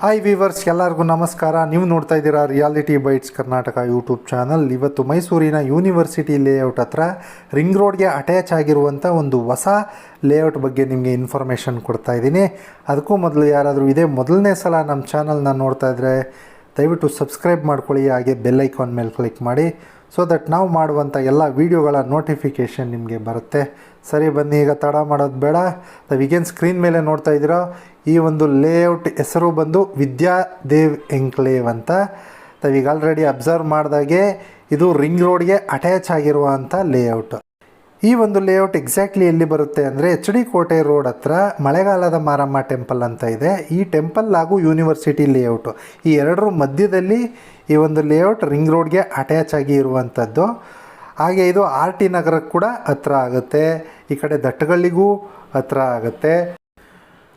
Hi viewers, ಎಲ್ಲರಿಗೂ ನಮಸ್ಕಾರ. ನೀವು ನೋಡ್ತಾ ಇದ್ದೀರಾ reality bites Karnataka YouTube channel. ಇವತ್ತು ಮೈಸೂರಿನ ಯೂನಿವರ್ಸಿಟಿ ಲೇಔಟ್ ಹತ್ರ ರಿಂಗ್ ರೋಡ್ಗೆ ಅಟ್ಯಾಚ್ ಆಗಿರುವಂಥ ಒಂದು ಹೊಸ ಲೇಔಟ್ ಬಗ್ಗೆ ನಿಮಗೆ ಇನ್ಫಾರ್ಮೇಷನ್ ಕೊಡ್ತಾ ಇದ್ದೀನಿ. ಅದಕ್ಕೂ ಮೊದಲು ಯಾರಾದರೂ ಇದೇ ಮೊದಲನೇ ಸಲ ನಮ್ಮ ಚಾನಲ್ನ ನೋಡ್ತಾ ಇದ್ದರೆ ದಯವಿಟ್ಟು ಸಬ್ಸ್ಕ್ರೈಬ್ ಮಾಡ್ಕೊಳ್ಳಿ, ಹಾಗೆ ಬೆಲ್ ಐಕಾನ್ ಮೇಲೆ ಕ್ಲಿಕ್ ಮಾಡಿ, ಸೊ ದಟ್ ನಾವು ಮಾಡುವಂಥ ಎಲ್ಲ ವೀಡಿಯೋಗಳ ನೋಟಿಫಿಕೇಷನ್ ನಿಮಗೆ ಬರುತ್ತೆ. ಸರಿ, ಬನ್ನಿ, ಈಗ ತಡ ಮಾಡೋದು ಬೇಡ. ತಾವೀಗೇನು ಸ್ಕ್ರೀನ್ ಮೇಲೆ ನೋಡ್ತಾ ಇದ್ದೀರೋ ಈ ಒಂದು ಲೇಔಟ್ ಹೆಸರು ಬಂದು ವಿದ್ಯಾದೇವ್ ಎನ್ಕ್ಲೇವ್ ಅಂತ. ತಾವೀಗ ಆಲ್ರೆಡಿ ಅಬ್ಸರ್ವ್ ಮಾಡಿದಾಗೆ ಇದು ರಿಂಗ್ ರೋಡ್ಗೆ ಅಟ್ಯಾಚ್ ಆಗಿರುವಂಥ ಲೇಔಟ್. ಈ ಒಂದು ಲೇಔಟ್ ಎಕ್ಸಾಕ್ಟ್ಲಿ ಎಲ್ಲಿ ಬರುತ್ತೆ ಅಂದರೆ HD ಕೋಟೆ ರೋಡ್ ಹತ್ರ ಮಳೆಗಾಲದ ಮಾರಮ್ಮ ಟೆಂಪಲ್ ಅಂತ ಇದೆ. ಈ ಟೆಂಪಲ್ ಹಾಗೂ ಯೂನಿವರ್ಸಿಟಿ ಲೇಔಟು ಈ ಎರಡರ ಮಧ್ಯದಲ್ಲಿ ಈ ಒಂದು ಲೇಔಟ್ ರಿಂಗ್ ರೋಡ್ಗೆ ಅಟ್ಯಾಚ್ ಆಗಿ ಇರುವಂಥದ್ದು. ಹಾಗೆ ಇದು RT ನಗರಕ್ಕೆ ಕೂಡ ಹತ್ರ ಆಗುತ್ತೆ, ಈ ಕಡೆ ದಟ್ಟಗಳ್ಳಿಗೂ ಹತ್ರ ಆಗುತ್ತೆ.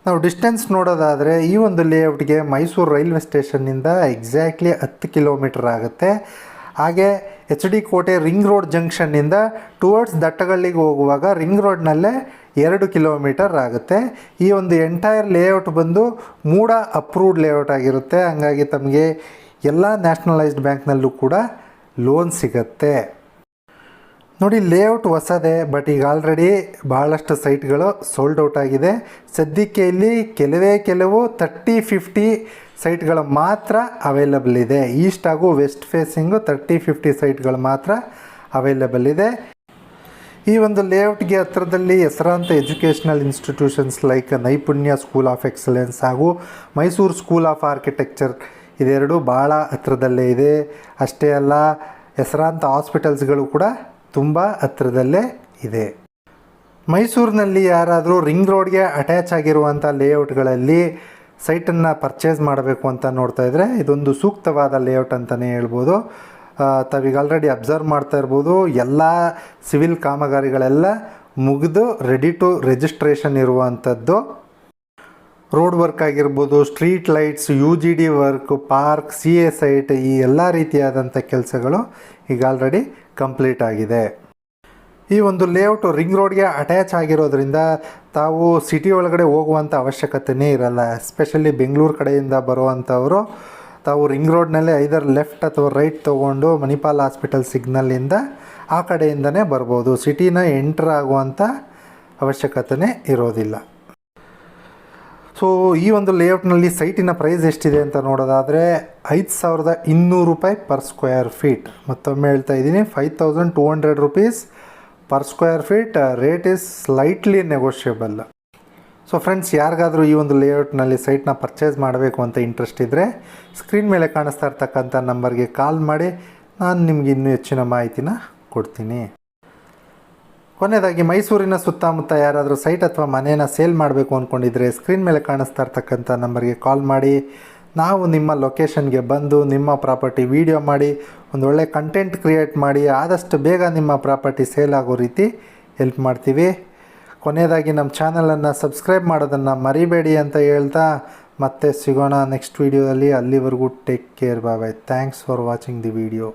ನಾವು ಡಿಸ್ಟೆನ್ಸ್ ನೋಡೋದಾದರೆ ಈ ಒಂದು ಲೇಔಟ್ಗೆ ಮೈಸೂರು ರೈಲ್ವೆ ಸ್ಟೇಷನ್ನಿಂದ ಎಕ್ಸಾಕ್ಟ್ಲಿ 10 ಕಿಲೋಮೀಟರ್ ಆಗುತ್ತೆ. ಹಾಗೆ HD ಕೋಟೆ ರಿಂಗ್ ರೋಡ್ ಜಂಕ್ಷನ್ನಿಂದ ಟುವರ್ಡ್ಸ್ ದಟ್ಟಗಳ್ಳಿಗೆ ಹೋಗುವಾಗ ರಿಂಗ್ ರೋಡ್ನಲ್ಲೇ 2 ಕಿಲೋಮೀಟರ್ ಆಗುತ್ತೆ. ಈ ಒಂದು ಎಂಟೈರ್ ಲೇಔಟ್ ಬಂದು ಮೂಡ ಅಪ್ರೂವ್ಡ್ ಲೇಔಟ್ ಆಗಿರುತ್ತೆ. ಹಾಗಾಗಿ ತಮಗೆ ಎಲ್ಲ ನ್ಯಾಷನಲೈಸ್ಡ್ ಬ್ಯಾಂಕ್ನಲ್ಲೂ ಕೂಡ ಲೋನ್ ಸಿಗುತ್ತೆ. ನೋಡಿ, ಲೇಔಟ್ ಹೊಸದೇ, ಬಟ್ ಈಗ ಆಲ್ರೆಡಿ ಭಾಳಷ್ಟು ಸೈಟ್ಗಳು ಸೋಲ್ಡ್ ಔಟ್ ಆಗಿದೆ. ಸದ್ಯಕ್ಕೆ ಇಲ್ಲಿ ಕೆಲವು 30-50 ಸೈಟ್ಗಳು ಮಾತ್ರ ಅವೈಲಬಲ್ ಇದೆ. ಈಸ್ಟ್ ಹಾಗೂ ವೆಸ್ಟ್ ಫೇಸಿಂಗು 30-50 ಸೈಟ್ಗಳು ಮಾತ್ರ ಅವೈಲಬಲ್ ಇದೆ. ಈ ಒಂದು ಲೇಔಟ್ಗೆ ಹತ್ತಿರದಲ್ಲಿ ಹೆಸರಾಂತ educational institutions like Naipunya school of excellence ಹಾಗೂ ಮೈಸೂರು ಸ್ಕೂಲ್ ಆಫ್ ಆರ್ಕಿಟೆಕ್ಚರ್ ಇದೆರಡು ಭಾಳ ಹತ್ತಿರದಲ್ಲೇ ಇದೆ. ಅಷ್ಟೇ ಅಲ್ಲ, ಹೆಸರಾಂತ ಹಾಸ್ಪಿಟಲ್ಸ್ಗಳು ಕೂಡ ತುಂಬ ಹತ್ತಿರದಲ್ಲೇ ಇದೆ. ಮೈಸೂರಿನಲ್ಲಿ ಯಾರಾದರೂ ರಿಂಗ್ ರೋಡ್ಗೆ ಅಟ್ಯಾಚ್ ಆಗಿರುವಂಥ ಲೇಔಟ್ಗಳಲ್ಲಿ ಸೈಟನ್ನು ಪರ್ಚೇಸ್ ಮಾಡಬೇಕು ಅಂತ ನೋಡ್ತಾ ಇದ್ದರೆ ಇದೊಂದು ಸೂಕ್ತವಾದ ಲೇಔಟ್ ಅಂತಲೇ ಹೇಳ್ಬೋದು. ತಾವೀಗ ಆಲ್ರೆಡಿ ಅಬ್ಸರ್ವ್ ಮಾಡ್ತಾ ಇರ್ಬೋದು, ಎಲ್ಲ ಸಿವಿಲ್ ಕಾಮಗಾರಿಗಳೆಲ್ಲ ಮುಗಿದು ರೆಡಿ ಟು ರಿಜಿಸ್ಟ್ರೇಷನ್ ಇರುವಂಥದ್ದು. ರೋಡ್ ವರ್ಕ್ ಆಗಿರ್ಬೋದು, street lights, UGD work, park, CA site, ಈ ಎಲ್ಲ ರೀತಿಯಾದಂಥ ಕೆಲಸಗಳು ಈಗ ಆಲ್ರೆಡಿ ಕಂಪ್ಲೀಟ್ ಆಗಿದೆ. ಈ ಒಂದು ಲೇಔಟ್ ರಿಂಗ್ ರೋಡ್ಗೆ ಅಟ್ಯಾಚ್ ಆಗಿರೋದ್ರಿಂದ ತಾವು ಸಿಟಿ ಒಳಗಡೆ ಹೋಗುವಂಥ ಅವಶ್ಯಕತೆಯೇ ಇರಲ್ಲ. ಎಸ್ಪೆಷಲಿ ಬೆಂಗಳೂರು ಕಡೆಯಿಂದ ಬರುವಂಥವರು ತಾವು ರಿಂಗ್ ರೋಡ್ನಲ್ಲೇ ಐದರ್ ಲೆಫ್ಟ್ ಅಥವಾ ರೈಟ್ ತೊಗೊಂಡು ಮಣಿಪಾಲ್ ಹಾಸ್ಪಿಟಲ್ ಸಿಗ್ನಲ್ಲಿಂದ ಆ ಕಡೆಯಿಂದನೇ ಬರ್ಬೋದು. ಸಿಟಿನ ಎಂಟರ್ ಆಗುವಂಥ ಅವಶ್ಯಕತೆಯೇ ಇರೋದಿಲ್ಲ. ಸೊ ಈ ಒಂದು ಲೇಔಟ್ನಲ್ಲಿ ಸೈಟಿನ ಪ್ರೈಸ್ ಎಷ್ಟಿದೆ ಅಂತ ನೋಡೋದಾದರೆ 5,200 ರೂಪಾಯಿ ಪರ್ ಸ್ಕ್ವೇರ್ ಫೀಟ್. ಮತ್ತೊಮ್ಮೆ ಹೇಳ್ತಾ ಇದ್ದೀನಿ, 5,200 rupees per square feet. Rate is slightly negotiable. So friends, ಯಾರಿಗಾದರೂ ಈ ಒಂದು ಲೇಔಟ್ನಲ್ಲಿ ಸೈಟ್ನ ಪರ್ಚೇಸ್ ಮಾಡಬೇಕು ಅಂತ ಇಂಟ್ರೆಸ್ಟ್ ಇದ್ದರೆ ಸ್ಕ್ರೀನ್ ಮೇಲೆ ಕಾಣಿಸ್ತಾ ಇರ್ತಕ್ಕಂಥ ನಂಬರ್ಗೆ ಕಾಲ್ ಮಾಡಿ, ನಾನು ನಿಮಗೆ ಇನ್ನೂ ಹೆಚ್ಚಿನ ಮಾಹಿತಿನ ಕೊಡ್ತೀನಿ. ಕೊನೆಯದಾಗಿ, ಮೈಸೂರಿನ ಸುತ್ತಮುತ್ತ ಯಾರಾದರೂ ಸೈಟ್ ಅಥವಾ ಮನೇನ ಸೇಲ್ ಮಾಡಬೇಕು ಅಂದ್ಕೊಂಡಿದ್ರೆ ಸ್ಕ್ರೀನ್ ಮೇಲೆ ಕಾಣಿಸ್ತಾ ಇರ್ತಕ್ಕಂಥ ನಂಬರ್ಗೆ ಕಾಲ್ ಮಾಡಿ, ನಾವು ನಿಮ್ಮ ಲೊಕೇಶನ್ಗೆ ಬಂದು ನಿಮ್ಮ ಪ್ರಾಪರ್ಟಿ ವಿಡಿಯೋ ಮಾಡಿ ಒಂದು ಒಳ್ಳೆ ಕಂಟೆಂಟ್ ಕ್ರಿಯೇಟ್ ಮಾಡಿ ಆದಷ್ಟು ಬೇಗ ನಿಮ್ಮ ಪ್ರಾಪರ್ಟಿ ಸೇಲ್ ಆಗೋ ರೀತಿ ಹೆಲ್ಪ್ ಮಾಡ್ತೀವಿ. ಕೊನೆಯದಾಗಿ, ನಮ್ಮ ಚಾನಲನ್ನು ಸಬ್ಸ್ಕ್ರೈಬ್ ಮಾಡೋದನ್ನು ಮರಿಬೇಡಿ ಅಂತ ಹೇಳ್ತಾ ಮತ್ತೆ ಸಿಗೋಣ ನೆಕ್ಸ್ಟ್ ವೀಡಿಯೋದಲ್ಲಿ. ಅಲ್ಲಿವರೆಗೂ take care, bye. Thanks for watching the video.